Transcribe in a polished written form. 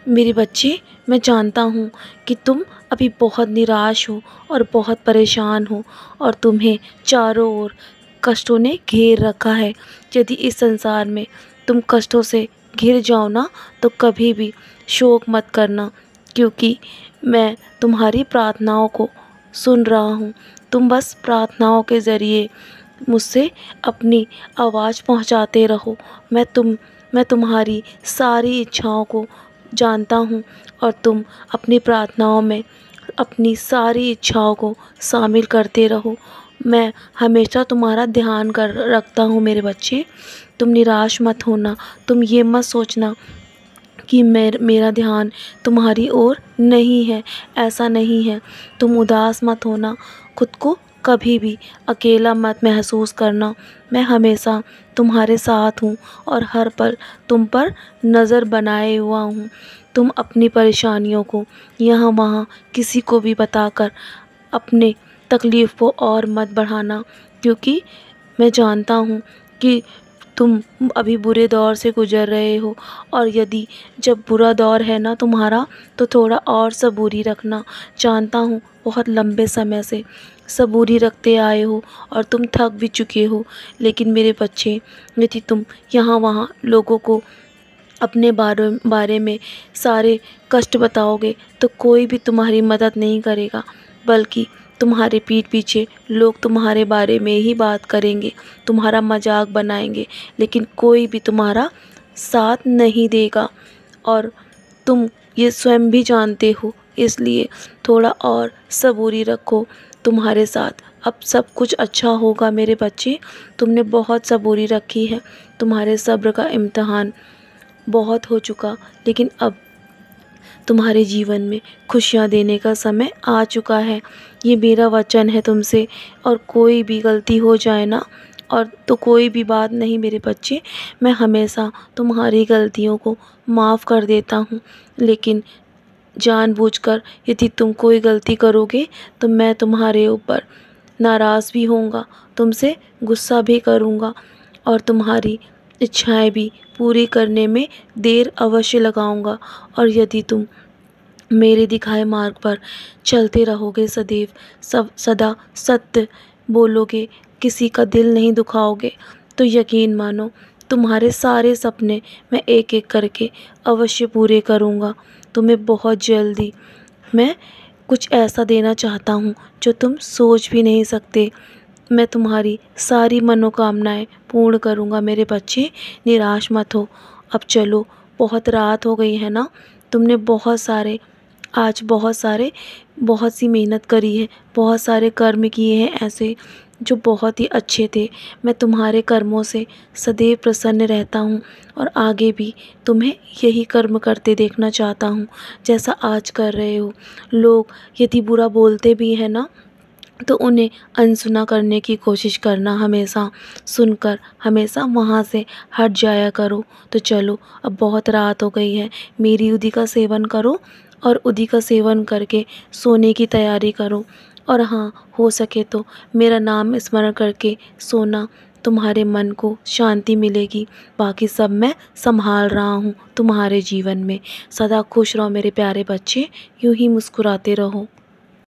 मेरे बच्चे, मैं जानता हूँ कि तुम अभी बहुत निराश हो और बहुत परेशान हो और तुम्हें चारों ओर कष्टों ने घेर रखा है। यदि इस संसार में तुम कष्टों से घिर जाओ ना, तो कभी भी शोक मत करना, क्योंकि मैं तुम्हारी प्रार्थनाओं को सुन रहा हूँ। तुम बस प्रार्थनाओं के ज़रिए मुझसे अपनी आवाज़ पहुँचाते रहो। मैं तुम्हारी सारी इच्छाओं को जानता हूँ और तुम अपनी प्रार्थनाओं में अपनी सारी इच्छाओं को शामिल करते रहो। मैं हमेशा तुम्हारा ध्यान कर रखता हूँ मेरे बच्चे। तुम निराश मत होना। तुम ये मत सोचना कि मेरा ध्यान तुम्हारी ओर नहीं है। ऐसा नहीं है। तुम उदास मत होना। खुद को कभी भी अकेला मत महसूस करना। मैं हमेशा तुम्हारे साथ हूँ और हर पल तुम पर नज़र बनाए हुआ हूँ। तुम अपनी परेशानियों को यहाँ वहाँ किसी को भी बताकर अपने तकलीफ़ को और मत बढ़ाना, क्योंकि मैं जानता हूँ कि तुम अभी बुरे दौर से गुज़र रहे हो। और यदि जब बुरा दौर है ना तुम्हारा, तो थोड़ा और सबूरी रखना। जानता हूँ बहुत लंबे समय से सबूरी रखते आए हो और तुम थक भी चुके हो। लेकिन मेरे बच्चे, यदि तुम यहाँ वहाँ लोगों को अपने बारे में सारे कष्ट बताओगे, तो कोई भी तुम्हारी मदद नहीं करेगा, बल्कि तुम्हारे पीठ पीछे लोग तुम्हारे बारे में ही बात करेंगे, तुम्हारा मजाक बनाएंगे, लेकिन कोई भी तुम्हारा साथ नहीं देगा। और तुम ये स्वयं भी जानते हो, इसलिए थोड़ा और सबूरी रखो। तुम्हारे साथ अब सब कुछ अच्छा होगा मेरे बच्चे। तुमने बहुत सबूरी रखी है। तुम्हारे सब्र का इम्तिहान बहुत हो चुका, लेकिन अब तुम्हारे जीवन में खुशियाँ देने का समय आ चुका है। ये मेरा वचन है तुमसे। और कोई भी गलती हो जाए ना, और तो कोई भी बात नहीं मेरे बच्चे, मैं हमेशा तुम्हारी गलतियों को माफ़ कर देता हूँ। लेकिन जानबूझकर यदि तुम कोई गलती करोगे, तो मैं तुम्हारे ऊपर नाराज़ भी होऊंगा, तुमसे गुस्सा भी करूँगा और तुम्हारी इच्छाएं भी पूरी करने में देर अवश्य लगाऊंगा। और यदि तुम मेरे दिखाए मार्ग पर चलते रहोगे, सदैव सदा सत्य बोलोगे, किसी का दिल नहीं दुखाओगे, तो यकीन मानो तुम्हारे सारे सपने मैं एक एक करके अवश्य पूरे करूँगा। तुम्हें बहुत जल्दी मैं कुछ ऐसा देना चाहता हूँ जो तुम सोच भी नहीं सकते। मैं तुम्हारी सारी मनोकामनाएं पूर्ण करूँगा मेरे बच्चे। निराश मत हो। अब चलो, बहुत रात हो गई है ना। तुमने बहुत सी मेहनत करी है, बहुत सारे कर्म किए हैं ऐसे जो बहुत ही अच्छे थे। मैं तुम्हारे कर्मों से सदैव प्रसन्न रहता हूँ और आगे भी तुम्हें यही कर्म करते देखना चाहता हूँ जैसा आज कर रहे हो। लोग यदि बुरा बोलते भी हैं ना, तो उन्हें अनसुना करने की कोशिश करना, हमेशा सुनकर हमेशा वहाँ से हट जाया करो। तो चलो, अब बहुत रात हो गई है, मेरी उदी का सेवन करो और उदी का सेवन करके सोने की तैयारी करो। और हाँ, हो सके तो मेरा नाम स्मरण करके सोना, तुम्हारे मन को शांति मिलेगी। बाकी सब मैं संभाल रहा हूँ तुम्हारे जीवन में। सदा खुश रहो मेरे प्यारे बच्चे, यूं ही मुस्कुराते रहो।